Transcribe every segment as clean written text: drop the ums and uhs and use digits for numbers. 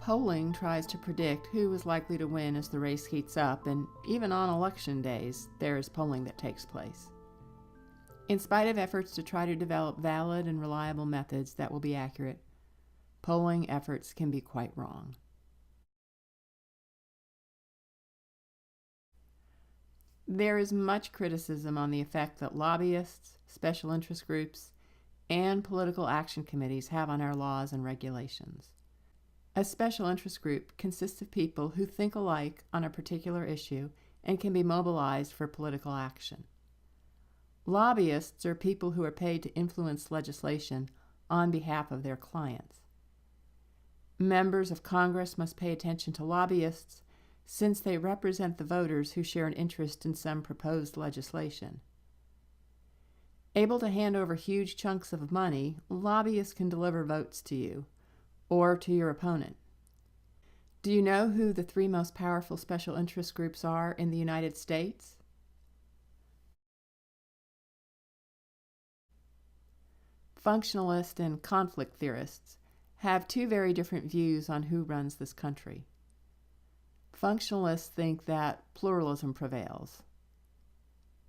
Polling tries to predict who is likely to win as the race heats up, and even on election days, there is polling that takes place. In spite of efforts to try to develop valid and reliable methods that will be accurate, polling efforts can be quite wrong. There is much criticism on the effect that lobbyists, special interest groups, and political action committees have on our laws and regulations. A special interest group consists of people who think alike on a particular issue and can be mobilized for political action. Lobbyists are people who are paid to influence legislation on behalf of their clients. Members of Congress must pay attention to lobbyists since they represent the voters who share an interest in some proposed legislation. Able to hand over huge chunks of money, lobbyists can deliver votes to you or to your opponent. Do you know who the 3 most powerful special interest groups are in the United States? Functionalists and conflict theorists have 2 very different views on who runs this country. Functionalists think that pluralism prevails.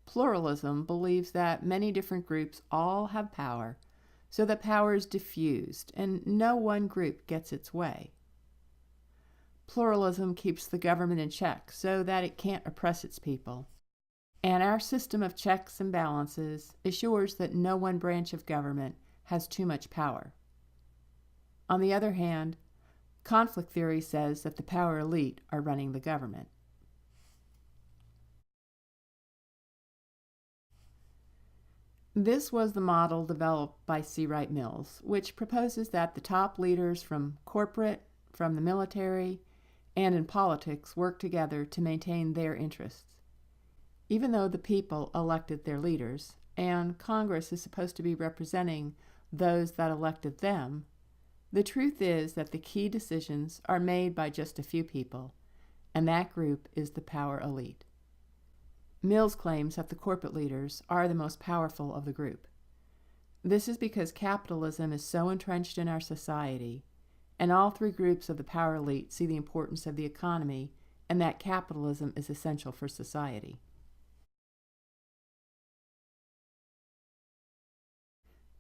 Pluralism believes that many different groups all have power, so that power is diffused and no one group gets its way. Pluralism keeps the government in check so that it can't oppress its people. And our system of checks and balances assures that no one branch of government has too much power. On the other hand, conflict theory says that the power elite are running the government. This was the model developed by C. Wright Mills, which proposes that the top leaders from corporate, from the military, and in politics work together to maintain their interests. Even though the people elected their leaders, and Congress is supposed to be representing those that elected them, the truth is that the key decisions are made by just a few people, and that group is the power elite. Mills claims that the corporate leaders are the most powerful of the group. This is because capitalism is so entrenched in our society, and all 3 groups of the power elite see the importance of the economy and that capitalism is essential for society.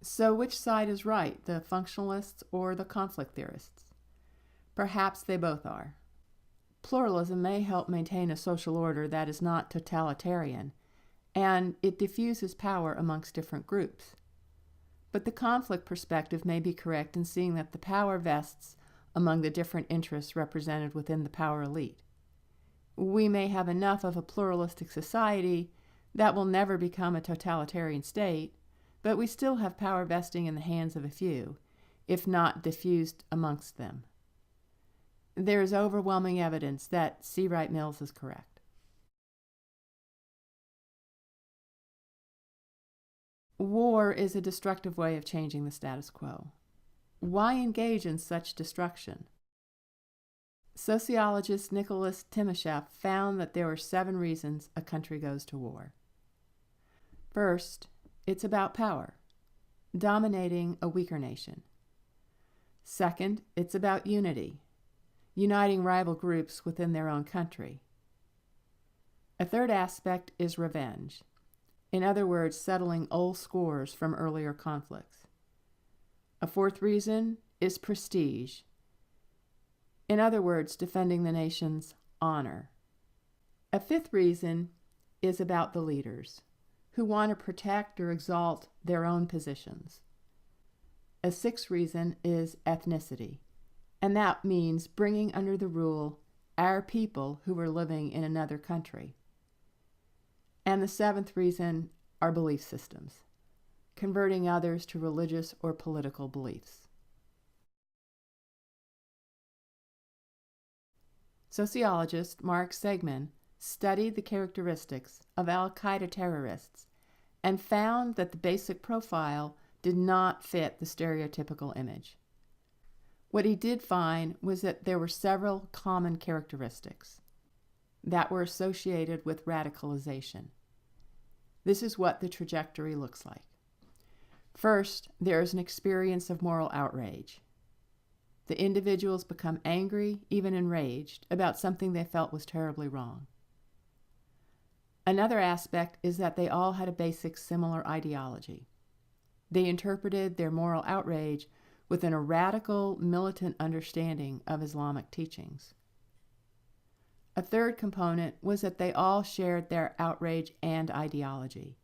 So which side is right, the functionalists or the conflict theorists? Perhaps they both are. Pluralism may help maintain a social order that is not totalitarian, and it diffuses power amongst different groups. But the conflict perspective may be correct in seeing that the power vests among the different interests represented within the power elite. We may have enough of a pluralistic society that will never become a totalitarian state, but we still have power vesting in the hands of a few, if not diffused amongst them. There is overwhelming evidence that C. Wright Mills is correct. War is a destructive way of changing the status quo. Why engage in such destruction? Sociologist Nicholas Timosheff found that there were 7 reasons a country goes to war. First, it's about power, dominating a weaker nation. Second, it's about unity, uniting rival groups within their own country. A third aspect is revenge. In other words, settling old scores from earlier conflicts. A fourth reason is prestige. In other words, defending the nation's honor. A fifth reason is about the leaders, who want to protect or exalt their own positions. A sixth reason is ethnicity, and that means bringing under the rule our people who are living in another country. And the seventh reason are belief systems, converting others to religious or political beliefs. Sociologist Mark Segman studied the characteristics of al-Qaeda terrorists and found that the basic profile did not fit the stereotypical image. What he did find was that there were several common characteristics that were associated with radicalization. This is what the trajectory looks like. First, there is an experience of moral outrage. The individuals become angry, even enraged, about something they felt was terribly wrong. Another aspect is that they all had a basic similar ideology. They interpreted their moral outrage within a radical, militant understanding of Islamic teachings. A third component was that they all shared their outrage and ideology.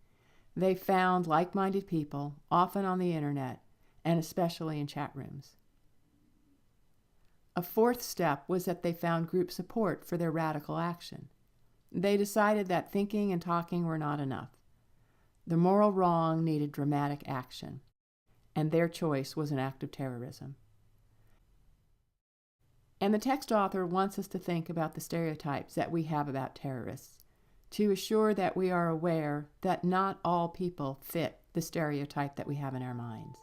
They found like-minded people, often on the internet, and especially in chat rooms. A fourth step was that they found group support for their radical action. They decided that thinking and talking were not enough. The moral wrong needed dramatic action, and their choice was an act of terrorism. And the text author wants us to think about the stereotypes that we have about terrorists, to assure that we are aware that not all people fit the stereotype that we have in our minds.